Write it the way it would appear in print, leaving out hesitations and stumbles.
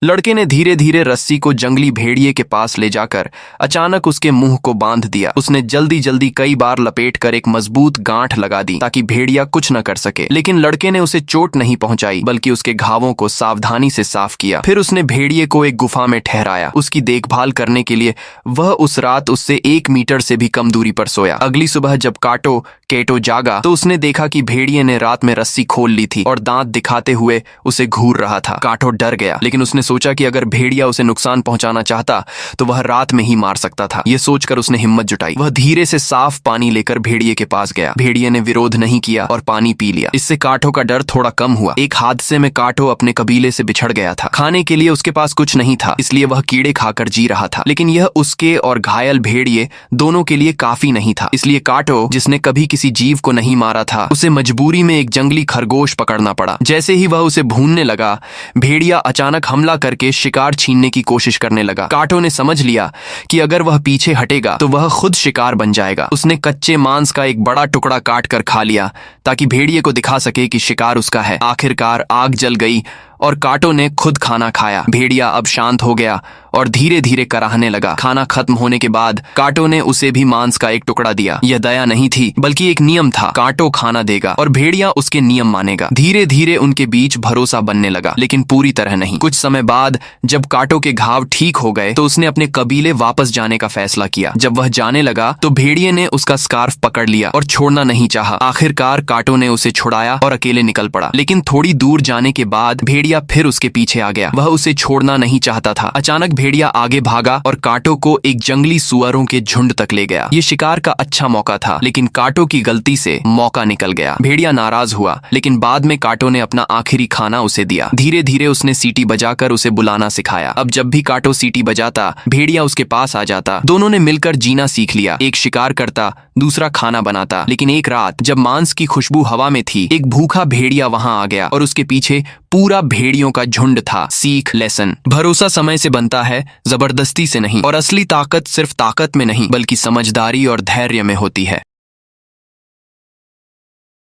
लड़के ने धीरे धीरे रस्सी को जंगली भेड़िए के पास ले जाकर अचानक उसके मुंह को बांध दिया। उसने जल्दी जल्दी कई बार लपेटकर एक मजबूत गांठ लगा दी ताकि भेड़िया कुछ न कर सके। लेकिन लड़के ने उसे चोट नहीं पहुंचाई बल्कि उसके घावों को सावधानी से साफ किया। फिर उसने भेड़िए को एक गुफा में ठहराया। उसकी देखभाल करने के लिए वह उस रात उससे 1 मीटर से भी कम दूरी पर सोया। अगली सुबह जब केटो जागा तो उसने देखा कि भेड़िए ने रात में रस्सी खोल ली थी और दांत दिखाते हुए उसे घूर रहा था। काटो डर गया, लेकिन उसने सोचा कि अगर भेड़िया उसे नुकसान पहुंचाना चाहता तो वह रात में ही मार सकता था। यह सोचकर उसने हिम्मत जुटाई। वह धीरे से साफ पानी लेकर भेड़िए के पास गया। भेड़िए ने विरोध नहीं किया और पानी पी लिया। इससे काटो का डर थोड़ा कम हुआ। एक हादसे में काटो अपने कबीले से बिछड़ गया था। खाने के लिए उसके पास कुछ नहीं था, इसलिए वह कीड़े खाकर जी रहा था। लेकिन यह उसके और घायल भेड़िए दोनों के लिए काफी नहीं था। इसलिए काटो, जिसने कभी किसी जीव को नहीं मारा था, उसे मजबूरी में एक जंगली खरगोश पकड़ना पड़ा। जैसे ही वह उसे भूनने लगा, भेड़िया अचानक हमला करके शिकार छीनने की कोशिश करने लगा। काटो ने समझ लिया कि अगर वह पीछे हटेगा तो वह खुद शिकार बन जाएगा। उसने कच्चे मांस का एक बड़ा टुकड़ा काट कर खा लिया ताकि भेड़िए को दिखा सके कि शिकार उसका है। आखिरकार आग जल गई और काटो ने खुद खाना खाया। भेड़िया अब शांत हो गया और धीरे धीरे कराहने लगा। खाना खत्म होने के बाद काटो ने उसे भी मांस का एक टुकड़ा दिया। यह दया नहीं थी बल्कि एक नियम था। काटो खाना देगा और भेड़िया उसके नियम मानेगा। धीरे धीरे उनके बीच भरोसा बनने लगा, लेकिन पूरी तरह नहीं। कुछ समय बाद जब काटो के घाव ठीक हो गए तो उसने अपने कबीले वापस जाने का फैसला किया। जब वह जाने लगा तो भेड़िए ने उसका स्कार्फ पकड़ लिया और छोड़ना नहीं चाहा। आखिरकार काटो ने उसे छुड़ाया और अकेले निकल पड़ा। लेकिन थोड़ी दूर जाने के बाद भेड़िया फिर उसके पीछे आ गया। वह उसे छोड़ना नहीं चाहता था। अचानक भेड़िया आगे भागा और काटो को एक जंगली सुअरों के झुंड तक ले गया। ये शिकार का अच्छा मौका था, लेकिन काटो की गलती से मौका निकल गया। भेड़िया नाराज हुआ, लेकिन बाद में काटो ने अपना आखिरी खाना उसे दिया। धीरे धीरे उसने सीटी बजाकर उसे बुलाना सिखाया। अब जब भी काटो सीटी बजाता, भेड़िया उसके पास आ जाता। दोनों ने मिलकर जीना सीख लिया। एक शिकार करता, दूसरा खाना बनाता। लेकिन एक रात जब मांस की खुशबू हवा में थी, एक भूखा भेड़िया वहां आ गया और उसके पीछे पूरा भेड़ियों का झुंड था। सीख, लेसन, भरोसा समय से बनता है, जबरदस्ती से नहीं। और असली ताकत सिर्फ ताकत में नहीं बल्कि समझदारी और धैर्य में होती है।